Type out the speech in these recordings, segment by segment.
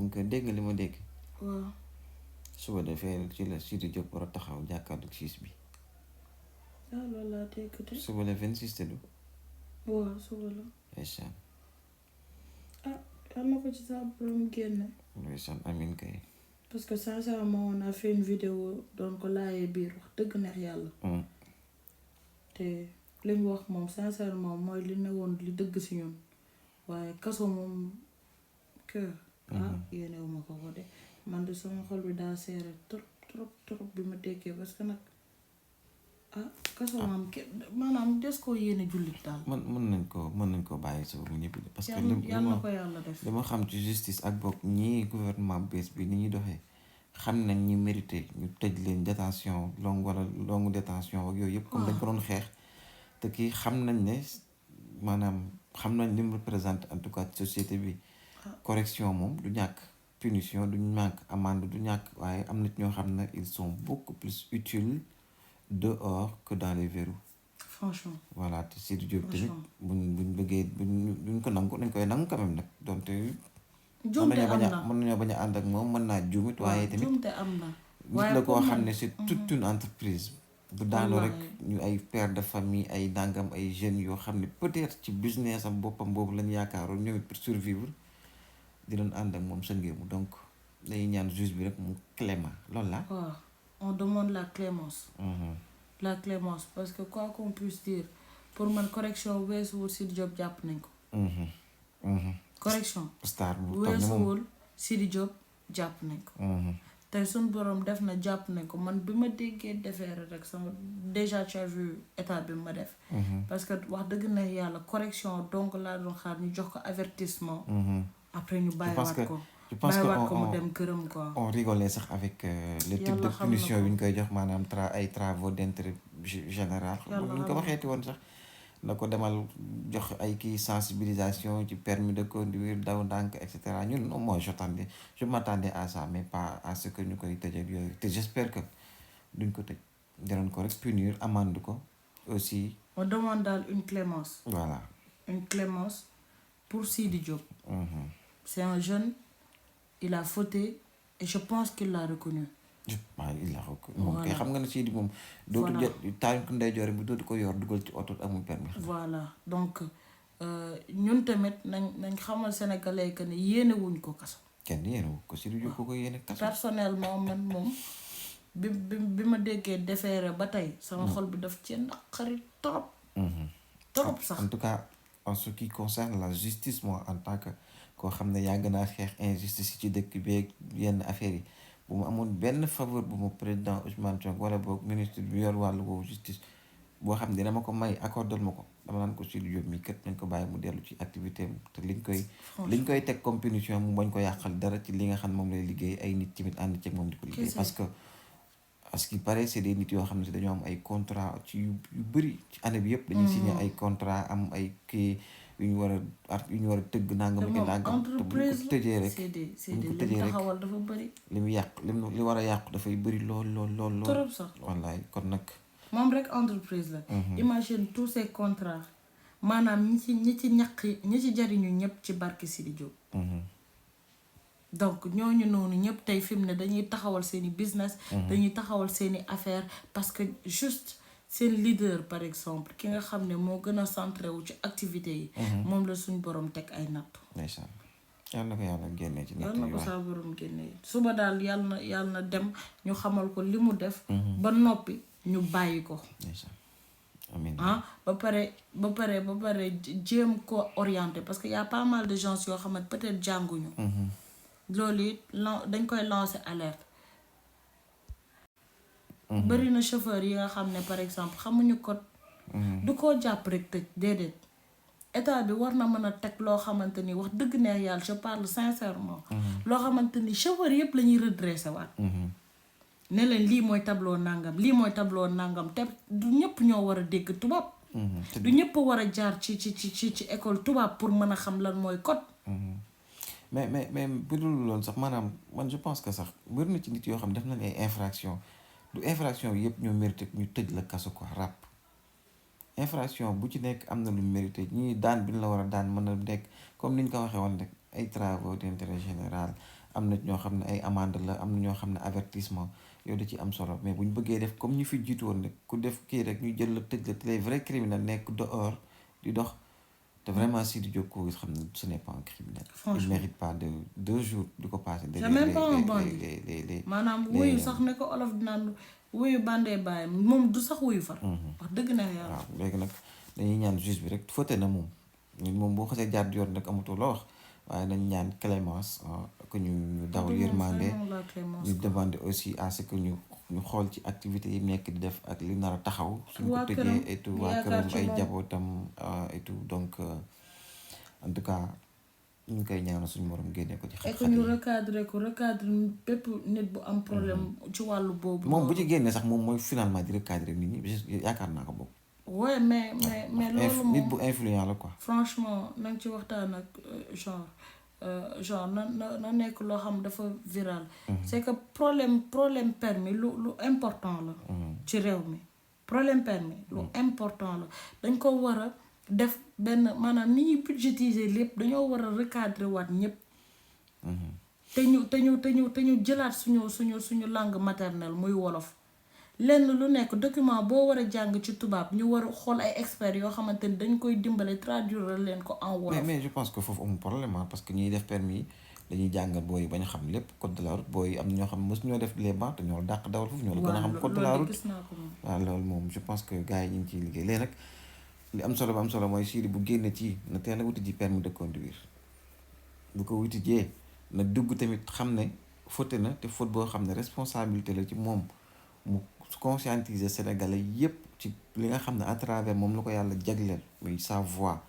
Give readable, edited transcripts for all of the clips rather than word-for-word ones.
donc dégg nga li ma dégg. waaw. suba dafee ci la Sidy Diop war a taxaw jàkkaarloog siis bi. loolu laa dégg de. suba la 26 te du. waaw suba la. ndeysaan. yal na ko ci sa borom génne. ndeysaan amiin kay. parce que sincèrement on a fait une vidéo doon ko laayee biir wax dëgg neex yàlla. te li mu wax moom sincèrement mooy li ne woon li dëgg si ñun waaye kaso moom kër. yéenewuma ko de man de sama xol bi daa seere trop bi ma déggee parce que nag kaso maanaam des koo yéene jullit daal. mën nañ ko bàyyi suba mu ñibbi. parce que yàlla na ko yàlla def. li ma xam ci justice ak bokk ñii gouvernement bees bi ni ñuy doxee xam nañ ñi mérité ñu tëj leen détention longue détention ak yooyu yëpp. comme dañ ko doon xeex te kii xam nañ ne maanaam xam nañ li mu représente en tout cas société bi. correction moom du ñàkk punition du ñàkk amende du ñàkk waaye am na ñoo xam ne ils sont beaucoup plus utiles dehors que dans les verrous. franchement. voilà te Sidy Diop tamit buñ bëggee buñ ko nangu dañ koy nangu quand même nag donte. juumte am na mën nañoo bañ a ànd ak moom mën naa juumit waaye tamit juumte am na. nit la koo xam ne c'est toute une entreprise. bu daanu rek ñu ay père de famille ay dàngam ay jeunes yoo xam ne peut-être ci business am boppam boobu lañ yaakaaroon ñoom it pour survivre di doon ànd ak moom sëngeemu donc dañuy ñaan juge bi rek mu clément loolu la. waaw on demande la clémence. la clémence parce que quoi qu'on puisse dire pour man correction weesuwul Sidy Diop jàpp nañ ko. correction. star bu weesuwul Sidy Diop jàpp nañ ko. tey suñ borom def na jàpp nañ ko man bi ma déggee defeere rek sama déjà tu as vu état bi ma def. parce que wax dëgg na yàlla correction donc laa doon xaar ñu jox ko avertissement. après ñu bàyyiwaat ko. je pense que mu dem këram quoi. on rigolait sax avec le type de punition yu ñu koy jox maanaam ay travaux d'intérêt général. bu ñu ko waxeeti woon sax na ko demal jox ay kii sensibilisation ci permis de conduire daw ndànk et cetera ñun moi je m'attendais à ça mais pas à ce que ñu koy tëj ak yooyu te j'espère que duñ ko tëj dinañ ko rek punir amende ko aussi. on demande daal une clémence. voilà une clémence pour Sidy Diop. c'est un jeune. il a fauté et je pense qu'il l'a reconnu. il l'a reconnu moom kay xam nga ne Sidy moom. dootu jot tànk ndeyjoor bi dootu ko yor dugal ci oto amul permis. voilà donc ñun tamit nañ xamal sénégalais que ne yéene wuñ ko kaso. kenn yéene wu ko Sidy Diop ko yéene kaso. personnellement man moom bi ma déggee defeere ba tey. sama xol bi daf ci naqari trop. trop sax en tout cas en ce qui concerne la justice moi en tant que. koo xam ne yàgg naa xeex injustice ci dëkk bi yenn affaires yi bu mu amoon benn faveur bu mu président Ousmane Sonko wala boog ministre bi yor wàllu woowu justice boo xam ne dina ma ko may accordal ma ko dama naan ko Sidy Diop mi kat nañ ko bàyyi mu dellu ci activité am te liñ koy teg comme punition mu bañ ko yàqal dara ci li nga xam ne moom lay liggéey ay nit tamit ànd ceeg moom di ko liggéey parce que à ce qui paraît c'est des nit yoo xam ne dañoo am ay contrat ci yu bëri ci année bi yëpp dañuy signé ay contrat am ay kii yu ñu war a tëgg nangam ak nangam te bu ñu ko tëjee rek taxawal dafa bëri li mu yàq li war a yàqu dafay bëri lool trop sax wallaay kon nag moom rek entreprise la imagine tous ces contrats maanaam ñi ci jariñu ñëpp ci barke Sidy Diop donc ñooñu noonu ñëpp tey fi mu ne dañuy taxawal seeni business dañuy taxawal seeni affaire parce que juste seen leader par exemple ki nga xam ne moo gën a centré wu ci activité yi moom la suñ borom teg ay natt ndeysaan yàlla na ko yàlla génnee ci natt yàlla na ko saa borom génnee suba daal yàlla na dem ñu xamal ko li mu def ba noppi ñu bàyyi ko ndeysaan amiin ba pare jéem ko orienté parce que y a pas mal de gens yoo xamante peut-être jànguñu loolu it dañ koy lancer alerte bëri na chauffeur yi nga xam ne par exemple xamuñu code du koo jàpp rek tëj déedéet état bi war na mën a teg loo xamante ni wax dëgg neex yàlla je parle sincèrement loo xamante ni chauffeur yëpp la ñuy redressé waat ne leen lii mooy tableau nangam te du ñëpp ñoo war a dégg tubaab du ñëpp war a jaar ci école tubaab pour mën a xam lan mooy code mais bu dul loolu sax maanaam man je pense que sax bëri na ci nit yoo xam def nañ ay infraction du infraction bi yëpp ñoo mérité ñu tëj la kaso ko ràpp infraction bu ci nekk am na lu mérité ñii daan bi ñu la war a daan mën na nekk comme ni ñu ko waxee woon rek ay travaux d'intérêt général am na ñoo xam ne ay amende la am na ñoo xam ne avertissement yow da ci am solo mais bu ñu bëggee def comme ñu fi jiitu woon rek ku def kii rek ñu jël la tëj la te les vrais criminels nekk dehors di dox te vraiment Sidy Diop ko xam ne ce n'est pas un criminel. Il mérite pas de 2 jours di ko passer. c'est même pas un bandit maanaam wuyu sax ne ko olof dinaan wuyu bandee bàyyi moom du sax wuyu far. wax dëgg na yàlla. waaw léegi nag dañuy ñaan juge bi rek fauté na moom moom boo xasee jaar yoon rek amatoo loo wax waaye nañ ñaan clémence que ñu dawal yërmande ñu demander aussi à ce que ñu xool ci activités yi nekk di def ak li nar a taxaw suñ ko tëjee et tout waa këram ay jabootam et tout donc en tout cas ñu ngi koy ñaanal suñu morom génne ko ci xat-xat yi. et que ñu recadrer bépp nit bu am problème ci wàllu boobu. moom bu ci génnee sax moom mooy finalement di recadrer nit ñi yaakaar naa ko boobu. ouais mais loolu moom nit bu influent la quoi. franchement nañ ci waxtaan ak genre na nekk loo xam dafa viral. c'est que problème permis lu important la. ci réew mi problème permis lu important la dañ ko war a def benn maanaam ni ñuy budgétiser lépp dañoo war a recadrer waat ñëpp. te ñu jëlaat suñu langue maternelle muy wolof. lenn lu nekk document boo war a jàng ci tubaab ñu war a xool ay experts yoo xamante ni dañ koy dimbale traduire leen ko en wolof. mais je pense que foofu amul problème parce que ñuy def permis dañuy jàngal booy yi bañ a xam lépp code de la route booy yi am na ñoo xam ne mos ñoo def les bancs te ñoo dàq dawal foofu ñoo la gën a xam code de la route. waaw loolu moom je pense que gars yi ñu ngi ciy liggéey léegi nag li am solo ba am solo mooy Sidy bu génne ci na teel a wuti ji permis de conduire bu ko wuti jee na dugg tamit xam ne faute na te faute boo xam ne responsabilité la ci moom mu conscientiser sénégalais yépp ci li nga xam ne à travers moom la ko yàlla jagleel muy sa voix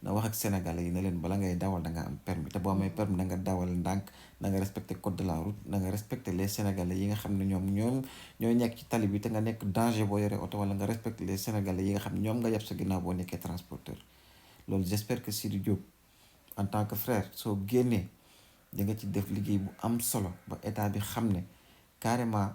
na wax ak sénégalais yi ne leen bala ngay dawal da nga am permis te boo amee permis na nga dawal ndànk na nga respecté code de la route na nga respecté les sénégalais yi nga xam ne ñoom ñooy nekk ci tali bi te nga nekk danger boo yoree oto wala nga respecté les sénégalais yi nga xam ne ñoom nga yab sa ginnaaw boo nekkee transporteur loolu j'espère que Sidy Diop en tant que frère soo génnee di nga ci def liggéey bu am solo ba état bi xam ne carrément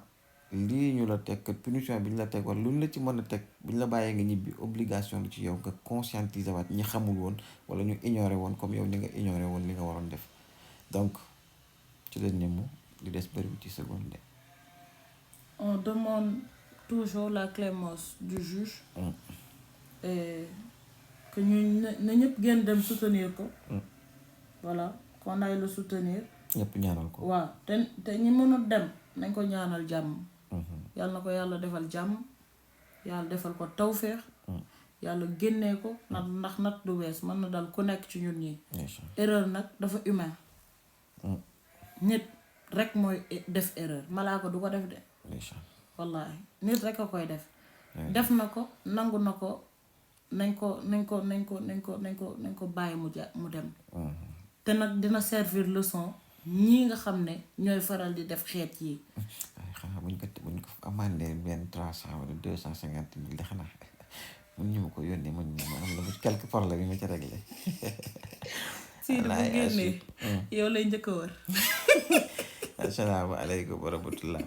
lii ñu la teg punition bi ñu la teg wala lu ñu la ci mën a teg bu ñu la bàyyee nga ñibbi obligation la ci yow nga conscientiser waat ñi xamul woon wala ñu ignorer woon comme yow ni nga ignorer woon li nga waroon def donc ci leen ñëmu di des bëriwu ci seconde. On demande toujours la clémence du juge. Et que ñu na ñëpp gën dem soutenir ko. Voilà qu'on aille le soutenir. ñëpp ñaanal ko. waaw te ñi mënul dem nañ ko ñaanal jàmm. yàlla na ko yàlla defal jàmm yàlla defal ko tawféex. yàlla génnee ko ndax nat du wees mën na dal ku nekk ci ñun ñi. erreur nag dafa humain. nit rek mooy def erreur malaaka du ko def de. wallaahi nit rek a koy def. def na ko nangu na ko nañ ko bàyyi mu dem. te nag dina servir leçon ñii nga xam ne ñooy faral di def xeet yi. xanaa buñ ko amandé benn 300 wala 250 mille de xanaa mun ñu ma ko yónnee man ñu ma am la quelques problèmes yi ma ci réglé. Sidy bu génnee yow lay njëkk a wër. asalaamaaleykum wa rahmatullah.